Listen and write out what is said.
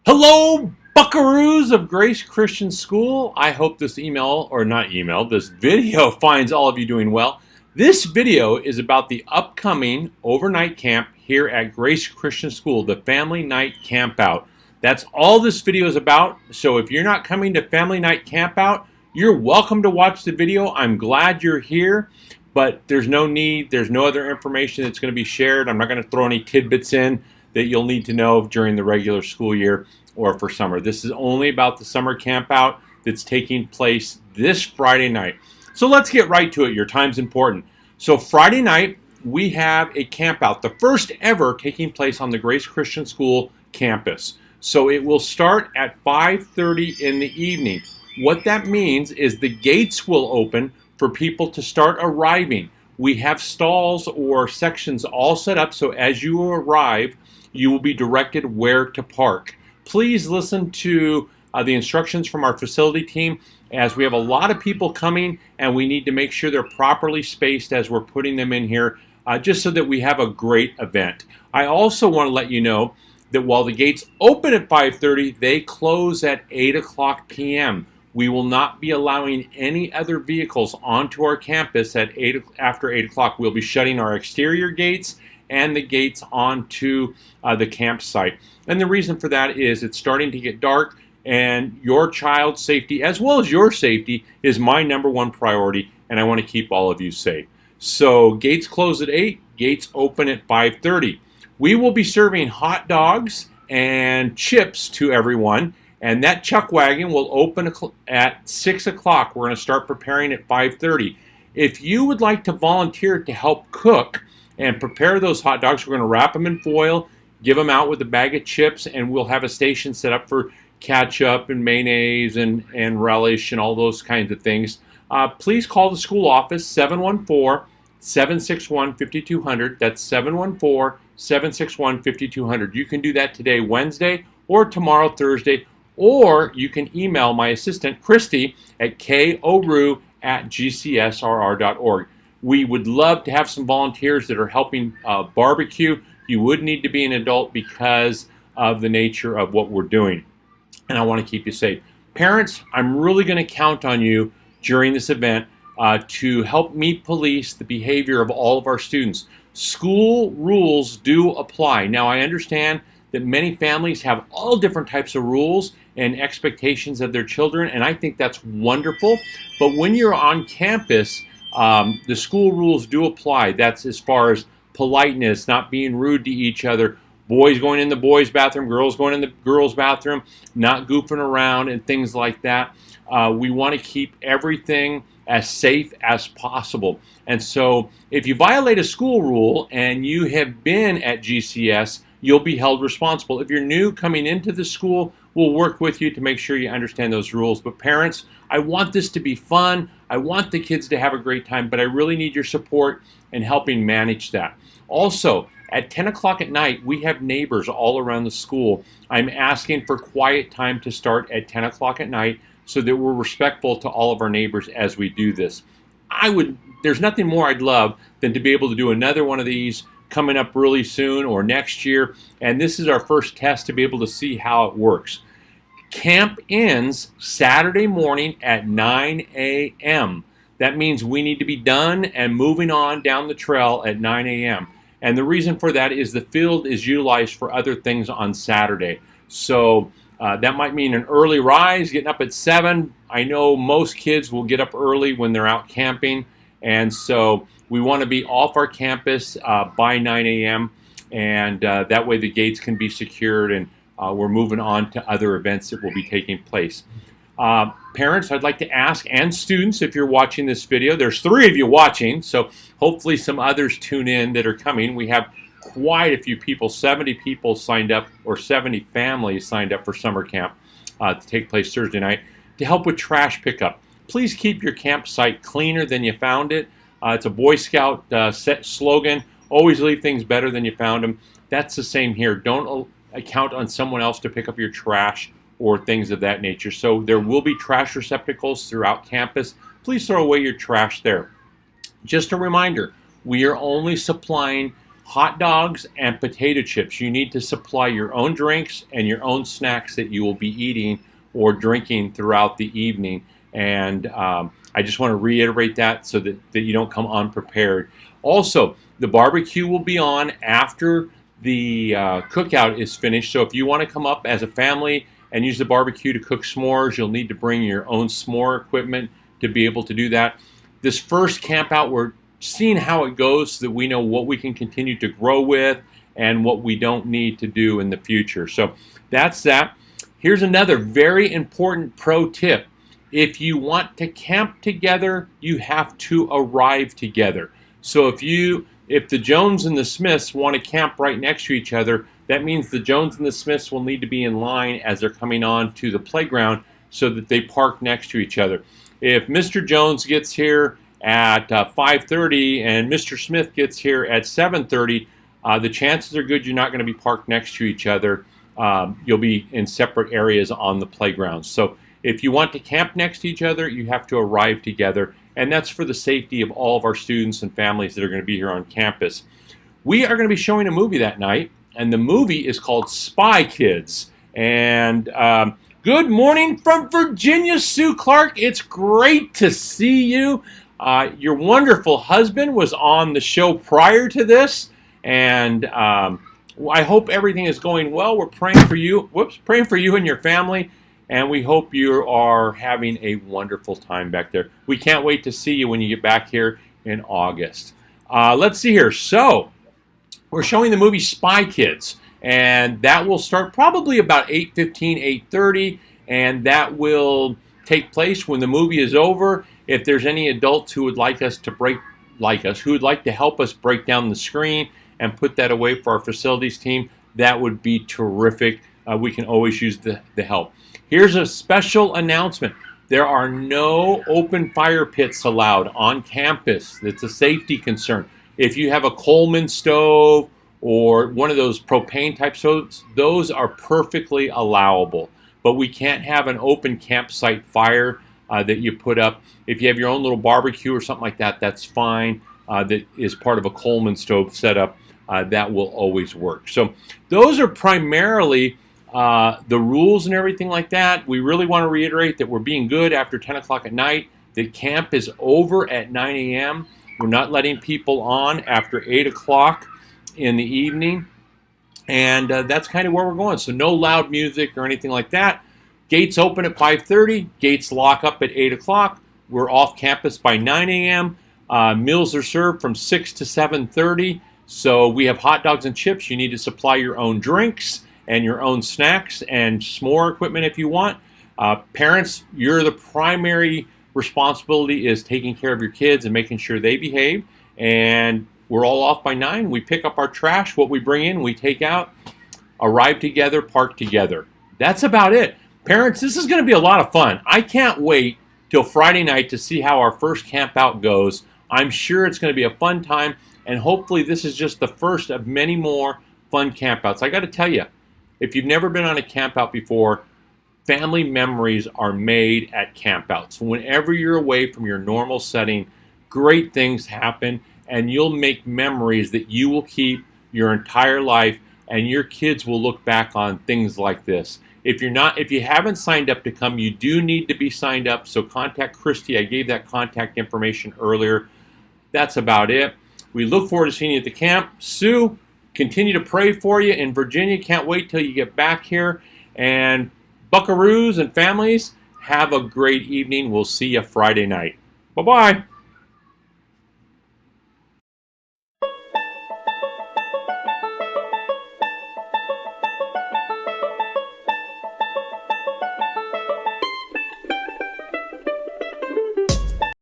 Hello, buckaroos of Grace Christian School. I hope this this video finds all of you doing well. This video is about the upcoming overnight camp here at Grace Christian School, the Family Night Campout. That's all this video is about. So if you're not coming to Family Night Campout, you're welcome to watch the video. I'm glad you're here, but there's no other information that's going to be shared. I'm not going to throw any tidbits in that you'll need to know during the regular school year or for summer. This is only about the summer campout that's taking place this Friday night. So let's get right to it. Your time's important. So Friday night, we have a campout, the first ever taking place on the Grace Christian School campus. So it will start at 5:30 in the evening. What that means is the gates will open for people to start arriving. We have stalls or sections all set up, so as you arrive, you will be directed where to park. Please listen to the instructions from our facility team, as we have a lot of people coming and we need to make sure they're properly spaced as we're putting them in here, just so that we have a great event. I also want to let you know that while the gates open at 5:30, they close at 8 o'clock p.m. We will not be allowing any other vehicles onto our campus after 8 o'clock. We'll be shutting our exterior gates and the gates onto the campsite. And the reason for that is it's starting to get dark, and your child's safety as well as your safety is my number one priority, and I want to keep all of you safe. So gates close at 8, gates open at 5:30. We will be serving hot dogs and chips to everyone, and that chuck wagon will open at 6 o'clock. We're going to start preparing at 5:30. If you would like to volunteer to help cook and prepare those hot dogs, we're going to wrap them in foil, give them out with a bag of chips, and we'll have a station set up for ketchup and mayonnaise and relish and all those kinds of things. Please call the school office, 714-761-5200. That's 714-761-5200. You can do that today, Wednesday, or tomorrow, Thursday, or you can email my assistant, Christy, at koru@gcsrr.org. We would love to have some volunteers that are helping barbecue. You would need to be an adult because of the nature of what we're doing, and I want to keep you safe. Parents, I'm really going to count on you during this event to help me police the behavior of all of our students. School rules do apply. Now, I understand that many families have all different types of rules and expectations of their children, and I think that's wonderful. But when you're on campus, the school rules do apply. That's as far as politeness, not being rude to each other, boys going in the boys' bathroom, girls going in the girls' bathroom, not goofing around and things like that. We want to keep everything as safe as possible. And so if you violate a school rule and you have been at GCS, you'll be held responsible. If you're new coming into the school, we'll work with you to make sure you understand those rules. But parents, I want this to be fun. I want the kids to have a great time, but I really need your support in helping manage that. Also, at 10 o'clock at night, we have neighbors all around the school. I'm asking for quiet time to start at 10 o'clock at night so that we're respectful to all of our neighbors as we do this. There's nothing more I'd love than to be able to do another one of these coming up really soon or next year, and this is our first test to be able to see how it works. Camp ends Saturday morning at 9 a.m. That means we need to be done and moving on down the trail at 9 a.m. And the reason for that is the field is utilized for other things on Saturday. So that might mean an early rise, getting up at 7. I know most kids will get up early when they're out camping, and so we want to be off our campus by 9 a.m. and that way the gates can be secured, and we're moving on to other events that will be taking place. Parents, I'd like to ask, and students, if you're watching this video, there's 3 of you watching, so hopefully some others tune in that are coming. We have quite a few people, 70 people signed up, or 70 families signed up for summer camp to take place Thursday night to help with trash pickup. Please keep your campsite cleaner than you found it. It's a Boy Scout set slogan, always leave things better than you found them. That's the same here. Don't count on someone else to pick up your trash or things of that nature. So there will be trash receptacles throughout campus. Please throw away your trash there. Just a reminder, we are only supplying hot dogs and potato chips. You need to supply your own drinks and your own snacks that you will be eating or drinking throughout the evening. And I just want to reiterate that so that you don't come unprepared. Also, the barbecue will be on after the cookout is finished. So if you want to come up as a family and use the barbecue to cook s'mores, you'll need to bring your own s'more equipment to be able to do that. This first camp out, we're seeing how it goes so that we know what we can continue to grow with and what we don't need to do in the future. So that's that. Here's another very important pro tip. If you want to camp together, you have to arrive together. So if the Jones and the Smiths want to camp right next to each other, that means the Jones and the Smiths will need to be in line as they're coming on to the playground so that they park next to each other. If Mr. Jones gets here at 5:30 and Mr. Smith gets here at 7:30, the chances are good you're not going to be parked next to each other. You'll be in separate areas on the playground. So if you want to camp next to each other, you have to arrive together, and that's for the safety of all of our students and families that are going to be here on campus. We are going to be showing a movie that night, and the movie is called Spy Kids. And good morning from Virginia, Sue Clark. It's great to see you. Your wonderful husband was on the show prior to this, and I hope everything is going well. We're praying for you. Praying for you and your family. And we hope you are having a wonderful time back there. We can't wait to see you when you get back here in August. Let's see here. So, we're showing the movie Spy Kids. And that will start probably about 8:15, 8:30. And that will take place when the movie is over. If there's any adults who would like who would like to help us break down the screen and put that away for our facilities team, that would be terrific. We can always use the help. Here's a special announcement. There are no open fire pits allowed on campus. It's a safety concern. If you have a Coleman stove or one of those propane type stoves, those are perfectly allowable. But we can't have an open campsite fire that you put up. If you have your own little barbecue or something like that, that's fine. That is part of a Coleman stove setup. That will always work. So those are primarily the rules and everything like that. We really want to reiterate that we're being good after 10 o'clock at night. The camp is over at 9 a.m. We're not letting people on after 8 o'clock in the evening. And that's kind of where we're going. So no loud music or anything like that. Gates open at 5:30. Gates lock up at 8 o'clock. We're off campus by 9 a.m. Meals are served from 6 to 7:30. So we have hot dogs and chips. You need to supply your own drinks and your own snacks and s'more equipment if you want. Parents, the primary responsibility is taking care of your kids and making sure they behave. And we're all off by 9. We pick up our trash. What we bring in, we take out. Arrive together, park together. That's about it. Parents, this is going to be a lot of fun. I can't wait till Friday night to see how our first camp out goes. I'm sure it's going to be a fun time, and hopefully this is just the first of many more fun campouts. I got to tell you, if you've never been on a campout before, family memories are made at campouts. Whenever you're away from your normal setting, great things happen, and you'll make memories that you will keep your entire life, and your kids will look back on things like this. If you haven't signed up to come, you do need to be signed up, so contact Christy. I gave that contact information earlier. That's about it. We look forward to seeing you at the camp. Sue, continue to pray for you in Virginia. Can't wait till you get back here. And buckaroos and families, have a great evening. We'll see you Friday night. Bye-bye.